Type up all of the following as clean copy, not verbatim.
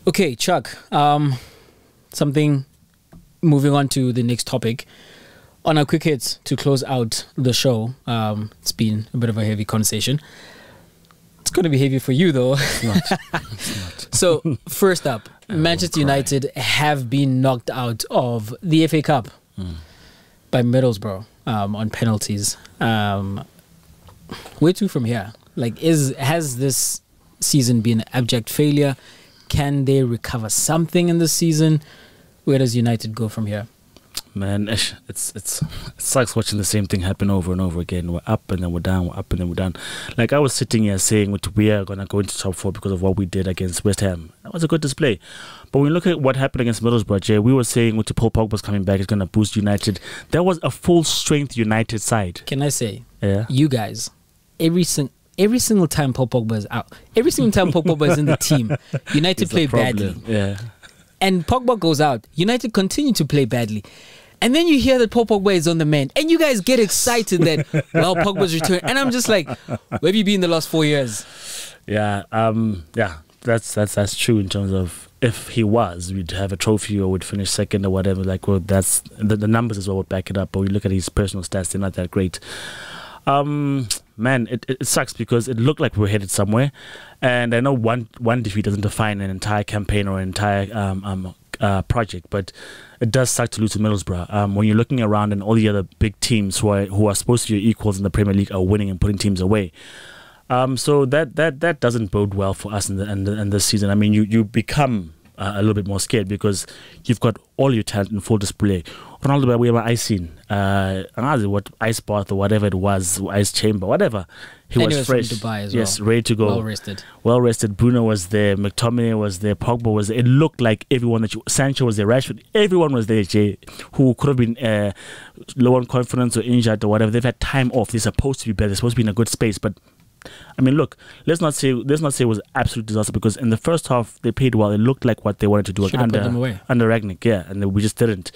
Okay, Chuck. Something. Moving on to the next topic. On our quick hits to close out the show. It's been a bit of a heavy conversation. It's going to be heavy for you, though. It's not. So, first up, Manchester United have been knocked out of the FA Cup by Middlesbrough on penalties. Where to from here? Like, has this season been an abject failure? Can they recover something in this season? Where does United go from here? Man, it sucks watching the same thing happen over and over again. We're up and then we're down, we're up and then we're down. Like, I was sitting here saying we are going to go into top 4 because of what we did against West Ham. That was a good display. But when you look at what happened against Middlesbrough, Jay, we were saying with Paul Pogba's coming back, it's going to boost United. That was a full-strength United side. Can I say, yeah, you guys, every single time Paul Pogba is out, every single time Paul Pogba is in the team, United play badly. Yeah. And Pogba goes out, United continue to play badly. And then you hear that Paul Pogba is on the mend, and you guys get excited that, well, Pogba's return. And I'm just like, where have you been the last 4 years? Yeah, that's true in terms of if he was, we'd have a trophy or would finish second or whatever. Like, well, that's the numbers as well would back it up. But we look at his personal stats; they're not that great. Man, it sucks because it looked like we were headed somewhere, and I know one defeat doesn't define an entire campaign or an entire project, but it does suck to lose to Middlesbrough. When you're looking around and all the other big teams who are supposed to be your equals in the Premier League are winning and putting teams away. So that doesn't bode well for us in this season. I mean, you become a little bit more scared because you've got all your talent in full display. Ronaldo, we were icing, what ice bath or whatever it was, ice chamber, whatever. He was fresh. From Dubai as yes, ready to go. Well rested. Bruno was there. McTominay was there. Pogba was there. It looked like everyone Sancho was there. Rashford, everyone was there. Jay, who could have been low on confidence or injured or whatever. They've had time off. They're supposed to be better. They're supposed to be in a good space, but. I mean, look. Let's not say it was absolute disaster because in the first half they played well. It looked like what they wanted to do under Rangnick, yeah, and we just didn't.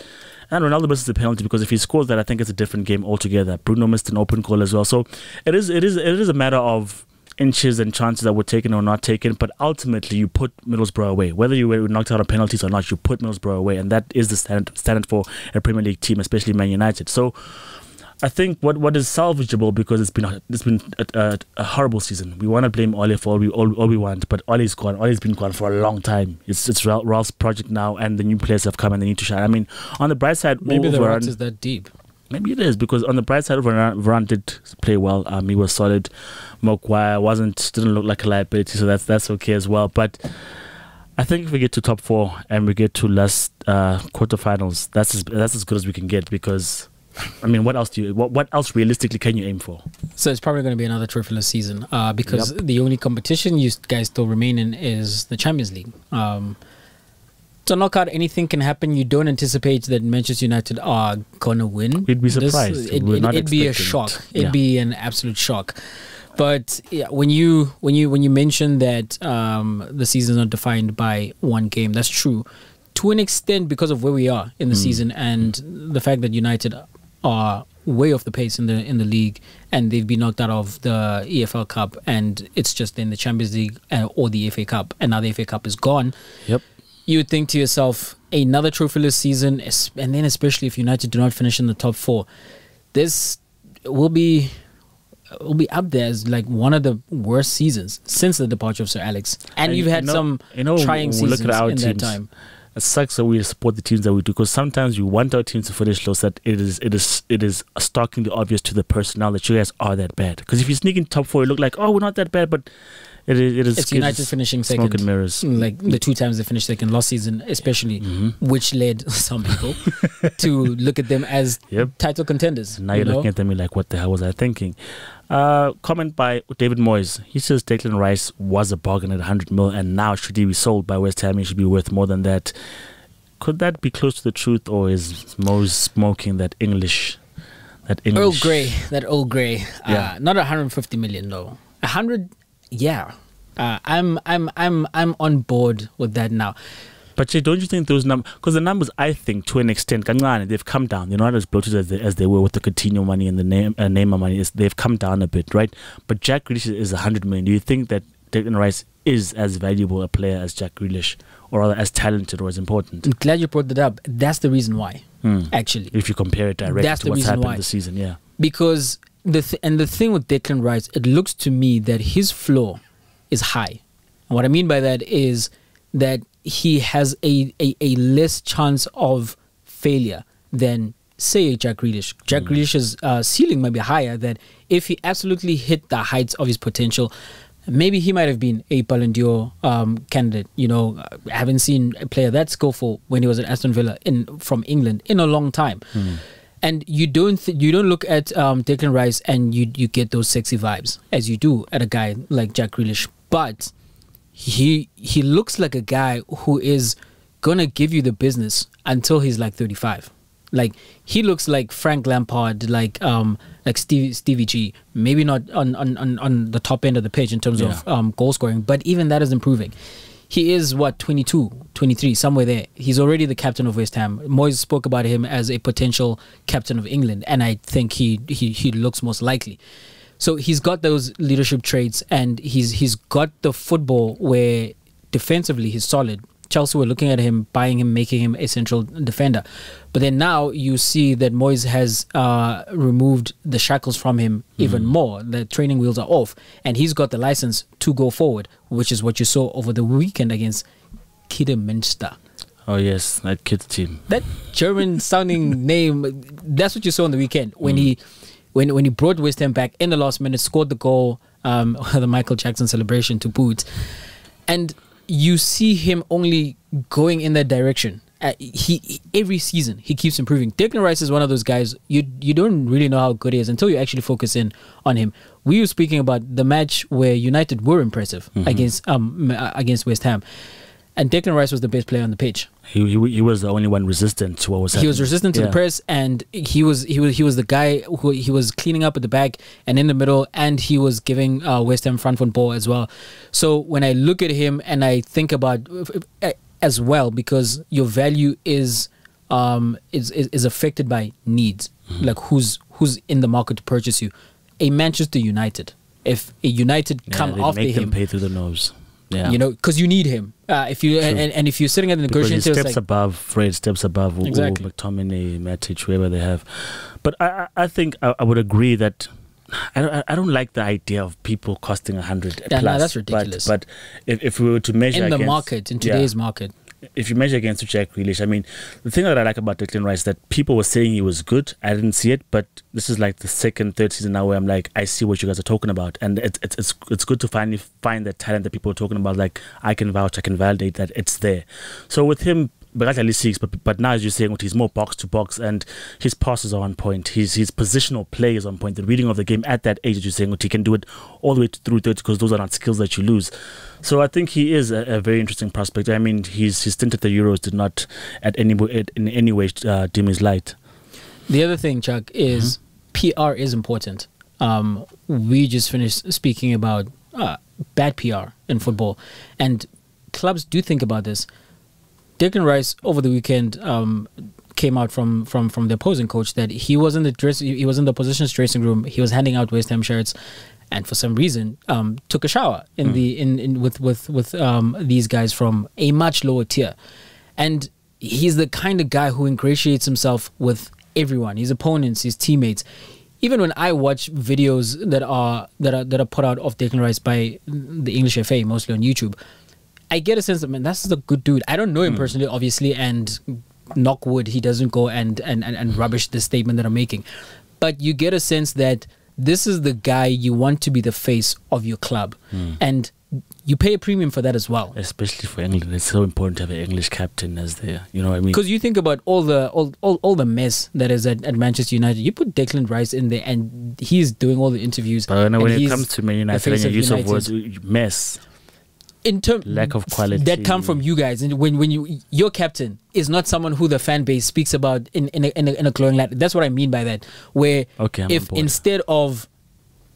And Ronaldo misses the penalty because if he scores that, I think it's a different game altogether. Bruno missed an open goal as well, so it is a matter of inches and chances that were taken or not taken. But ultimately, you put Middlesbrough away. Whether you were knocked out on penalties or not, you put Middlesbrough away, and that is the standard for a Premier League team, especially Man United. So. I think what is salvageable because it's been a horrible season. We want to blame Ole for all we want, but Ole's gone. Ole's been gone for a long time. It's Ralph's project now, and the new players have come and they need to shine. I mean, on the bright side, maybe the rot is that deep. Maybe it is because on the bright side, Varane did play well. He was solid. Maguire didn't look like a liability, so that's okay as well. But I think if we get to top 4 and we get to last quarterfinals, that's as good as we can get because. I mean, what else realistically can you aim for? So it's probably going to be another trophyless season because the only competition you guys still remain in is the Champions League. So knockout, anything can happen. You don't anticipate that Manchester United are going to win. We'd be surprised. It'd be a shock. It'd be an absolute shock. But yeah, when you mention that the season is not defined by one game, that's true to an extent because of where we are in the season and the fact that United are way off the pace in the league and they've been knocked out of the EFL Cup and it's just in the Champions League or the FA Cup and now the FA Cup is gone. Yep. You would think to yourself, another trophyless season, and then especially if United do not finish in the top 4, this will be up there as like one of the worst seasons since the departure of Sir Alex. And you've had some trying seasons in that time. It sucks that we support the teams that we do because sometimes we want our teams to finish low. That it is starkly obvious to the personnel that you guys are that bad. Because if you sneak in top 4, you look like we're not that bad, but it is. It's United finishing second. Smoke and mirrors. Like the 2 times they finished second last season, especially, which led some people to look at them as title contenders. Now you're looking at them like, what the hell was I thinking? Comment by David Moyes. He says Declan Rice was a bargain at 100 mil and now should he be sold by West Ham, he should be worth more than that. Could that be close to the truth or is Moyes smoking that English? Earl Grey. Not 150 million though. 100, yeah. I'm on board with that now. But Jay, don't you think those numbers, because the numbers, I think, to an extent, they've come down. They're not as bloated as they were with the Coutinho money and the Neymar money. They've come down a bit, right? But Jack Grealish is 100 million. Do you think that Declan Rice is as valuable a player as Jack Grealish, or rather as talented or as important. I'm glad you brought that up. That's the reason why, actually. If you compare it directly to what's happened this season, yeah. Because the thing with Declan Rice, it looks to me that his floor is high. And what I mean by that is that he has a less chance of failure than, say, Jack Grealish. Jack Grealish's ceiling might be higher, that if he absolutely hit the heights of his potential, maybe he might have been a Ballon d'Or candidate. You know, I haven't seen a player that skillful when he was at Aston Villa from England in a long time. And you don't look at Declan Rice and you get those sexy vibes as you do at a guy like Jack Grealish. But he looks like a guy who is gonna give you the business until he's like 35. Like, he looks like Frank Lampard, like Stevie G. Maybe not on the top end of the pitch in terms of goal scoring, but even that is improving. He is, 22, 23, somewhere there. He's already the captain of West Ham. Moyes spoke about him as a potential captain of England, and I think he looks most likely. So he's got those leadership traits, and he's got the football where defensively he's solid. Chelsea were looking at him, buying him, making him a central defender. But then now you see that Moyes has removed the shackles from him even more. The training wheels are off, and he's got the license to go forward, which is what you saw over the weekend against Kidderminster. Oh yes, that kids team. That German-sounding name. That's what you saw on the weekend when he brought West Ham back in the last minute, scored the goal, the Michael Jackson celebration to boot, and you see him only going in that direction. Every season he keeps improving. Declan Rice is one of those guys you don't really know how good he is until you actually focus in on him. We were speaking about the match where United were impressive against West Ham, and Declan Rice was the best player on the pitch. He was the only one resistant to what was happening. He was resistant to the press, and he was the guy who he was cleaning up at the back and in the middle, and he was giving West Ham front foot ball as well. So when I look at him and I think about as well, because your value is affected by needs, like who's in the market to purchase you. A Manchester United, if a United come after make him, them pay through the nose. Yeah. You know, because you need him. If you and if you're sitting at the negotiation table, steps above Fred, steps above exactly. McTominay, Matic, whoever they have. But I think I would agree that I don't like the idea of people costing 100 plus. No, that's ridiculous. But if we were to measure in today's market. If you measure against Jack Grealish, I mean, the thing that I like about Declan Rice is that people were saying he was good. I didn't see it, but this is like the second, third season now where I'm like, I see what you guys are talking about, and it's good to finally find that talent that people are talking about. Like, I can vouch, I can validate that it's there. So with him, but now, as you're saying, he's more box to box, and his passes are on point. His positional play is on point. The reading of the game at that age, as you're saying, he can do it all the way through 30, because those are not skills that you lose. So I think he is a very interesting prospect. I mean, his stint at the Euros did not in any way dim his light. The other thing, Chuck, is PR is important. We just finished speaking about bad PR in football, and clubs do think about this. Declan Rice over the weekend came out from the opposing coach that he was in the opposition's dressing room. He was handing out West Ham shirts, and for some reason took a shower with these guys from a much lower tier. And he's the kind of guy who ingratiates himself with everyone, his opponents, his teammates. Even when I watch videos that are put out of Declan Rice by the English FA, mostly on YouTube, I get a sense that, man, that's a good dude. I don't know him personally, obviously, and knock wood, he doesn't go and rubbish the statement that I'm making. But you get a sense that this is the guy you want to be the face of your club. And you pay a premium for that as well. Especially for England. It's so important to have an English captain as there. You know what I mean? Because you think about all the mess that is at Manchester United. You put Declan Rice in there and he's doing all the interviews. But when it comes to Man United and your use of words, mess. In lack of quality that come from you guys, and when your captain is not someone who the fan base speaks about in a glowing light. That's what I mean by that. Where if instead of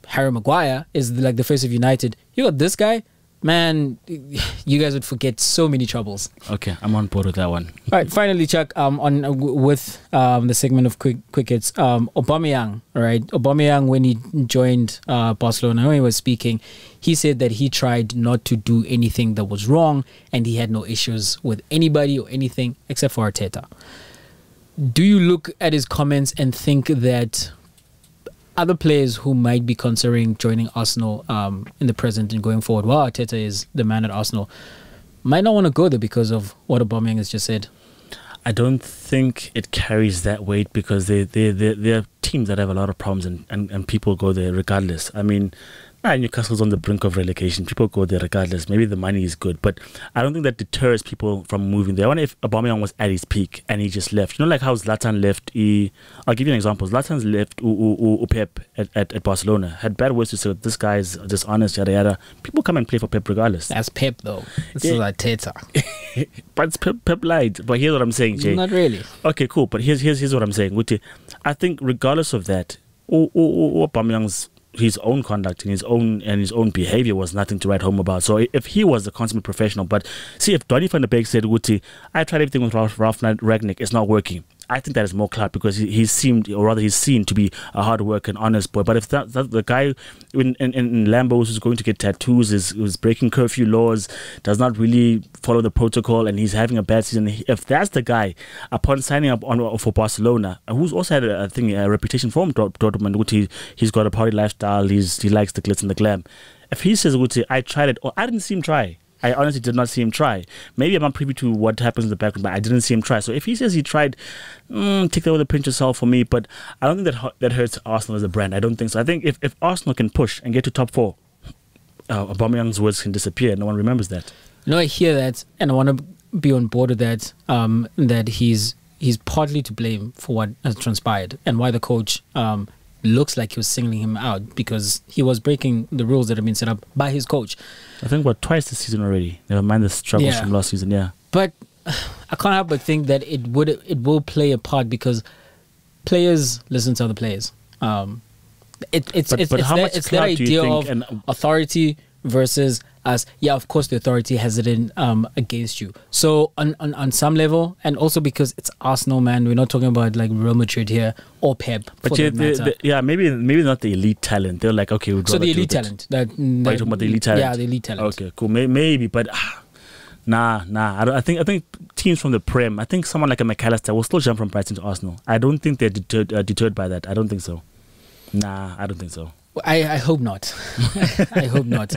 Harry Maguire is like the face of United, you got this guy, man, you guys would forget so many troubles. Okay, I'm on board with that one. All right, finally, Chuck, with the segment of crickets, Aubameyang, right? Aubameyang, when he joined Barcelona, when he was speaking, he said that he tried not to do anything that was wrong and he had no issues with anybody or anything except for Arteta. Do you look at his comments and think that other players who might be considering joining Arsenal in the present and going forward, while Arteta is the man at Arsenal, might not want to go there because of what Aubameyang has just said? I don't think it carries that weight because they're teams that have a lot of problems and people go there regardless. I mean, Newcastle's on the brink of relegation. People go there regardless. Maybe the money is good, but I don't think that deters people from moving there. I wonder if Aubameyang was at his peak and he just left. You know, like how Zlatan left. I'll give you an example. Zlatan's left Pep at Barcelona. Had bad words to say. This guy's dishonest, yada yada. People come and play for Pep regardless. That's Pep though. This is Arteta. But it's Pep lied. But here's what I'm saying, Jay. Not really. Okay, cool. But here's what I'm saying. I think regardless of that, Aubameyang's his own conduct and his own behavior was nothing to write home about. So if he was a consummate professional, but see, if Donny van der Beek said, Wuti, I tried everything with Ralph Rangnick, it's not working, I think that is more clout because he's seen to be a hard worker and honest boy. But if that the guy in Lambos who's going to get tattoos, is breaking curfew laws, does not really follow the protocol, and he's having a bad season, if that's the guy, upon signing up for Barcelona, who's also had a reputation from Dortmund, he's got a party lifestyle, he likes the glitz and the glam. If he says, I tried it, or I didn't see him try. I honestly did not see him try. Maybe I'm not privy to what happens in the background, but I didn't see him try. So if he says he tried, take that with a pinch of salt for me. But I don't think that hurts Arsenal as a brand. I don't think so. I think if Arsenal can push and get to top 4, Aubameyang's words can disappear. No one remembers that. No, I hear that, and I want to be on board with that. That he's partly to blame for what has transpired and why the coach looks like he was singling him out, because he was breaking the rules that have been set up by his coach. I think twice this season already. Never mind the struggles from last season. Yeah, but I can't help but think that it will play a part because players listen to other players. It's that idea of authority versus us. Yeah, of course the authority has it in against you. So on some level, and also because it's Arsenal, man, we're not talking about like Real Madrid here or Pep. But maybe not the elite talent. They're like, okay, we'd so the elite talent. Are you talking about the elite talent? Yeah, the elite talent. Okay, cool. Maybe, but nah. I think teams from the Prem. I think someone like a McAllister will still jump from Brighton to Arsenal. I don't think they're deterred by that. I don't think so. Nah, I don't think so. I hope not. I hope not.